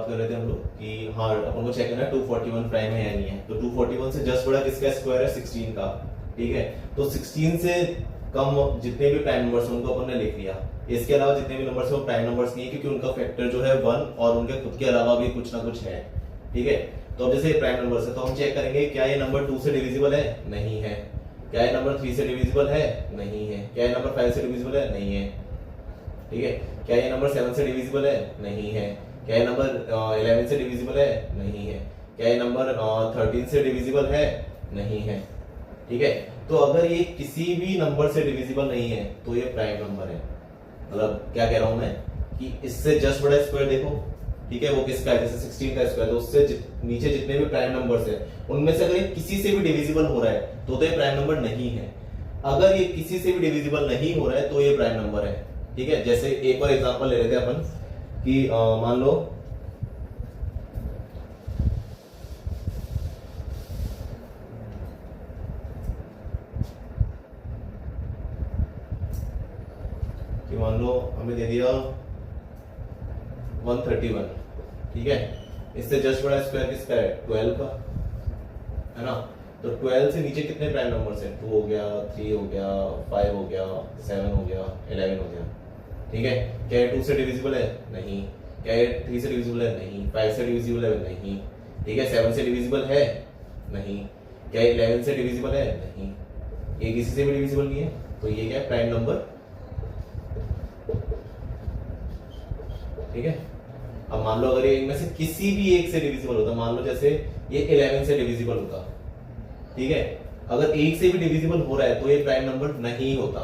बात कर रहे थे हम लोग कि हाँ अपन को चेक करना है 241 प्राइम है या नहीं है। तो 241 से जस्ट बड़ा किसका स्क्वायर है 16 का, ठीक है। तो 16 से कम जितने भी प्राइम नंबर्स हैं उनको अपन ने लिख लिया। इसके अलावा जितने भी नंबर्स हैं वो प्राइम नंबर्स नहीं है क्योंकि उनका फैक्टर जो है 1 और उनके खुद के अलावा भी कुछ ना कुछ है, ठीक है। तो अब जैसे ये प्राइम नंबर्स है तो हम चेक करेंगे क्या ये नंबर 2 से डिविजिबल है, नहीं है। क्या ये नंबर 3 से डिविजिबल है, नहीं है। क्या ये नंबर 5 से डिविजिबल है, नहीं है, ठीक है। क्या ये नंबर 7 से डिविजिबल है, नहीं है। क्या ये नंबर 11 से डिविजिबल है, नहीं है। क्या ये नंबर 13 से डिविजिबल है, नहीं है, ठीक है। तो अगर ये किसी भी नंबर से डिविजिबल नहीं है तो ये प्राइम नंबर है। मतलब क्या कह रहा हूं मैं कि इससे जस्ट बड़ा स्क्वायर देखो, ठीक है, वो किसका है, जैसे 16 का स्क्वायर, तो उससे नीचे जितने भी प्राइम नंबर्स हैं उनमें से अगर ये किसी से भी डिविजिबल हो रहा है तो ये प्राइम नंबर नहीं है। अगर ये किसी से भी डिविजिबल नहीं हो रहा है तो ये प्राइम नंबर है, ठीक है। जैसे एक और एग्जांपल ले लेते हैं अपन कि मान लो हमें दे दिया 131, ठीक है। इससे जस्ट बड़ा स्क्वायर किसका है 12 का, है ना। तो 12 से नीचे कितने प्राइम नंबर्स हैं, 2 हो गया, 3 हो गया, 5 हो गया, 7 हो गया, 11 हो गया, ठीक है। क्या ये 2 से डिविजिबल है, नहीं। क्या ये 3 से डिविजिबल है, नहीं। 5 से डिविजिबल है, नहीं, ठीक है। 7 से डिविजिबल है, नहीं। क्या ये 11 से डिविजिबल है, नहीं। ये किसी से भी डिविजिबल नहीं है, तो ये क्या है प्राइम नंबर, ठीक है। अब मान लो अगर ये इनमें से किसी भी एक से डिविजिबल होता, मान लो जैसे ये 11 से डिविजिबल होता, ठीक है। अगर एक से भी डिविजिबल हो रहा है तो ये प्राइम नंबर नहीं होता,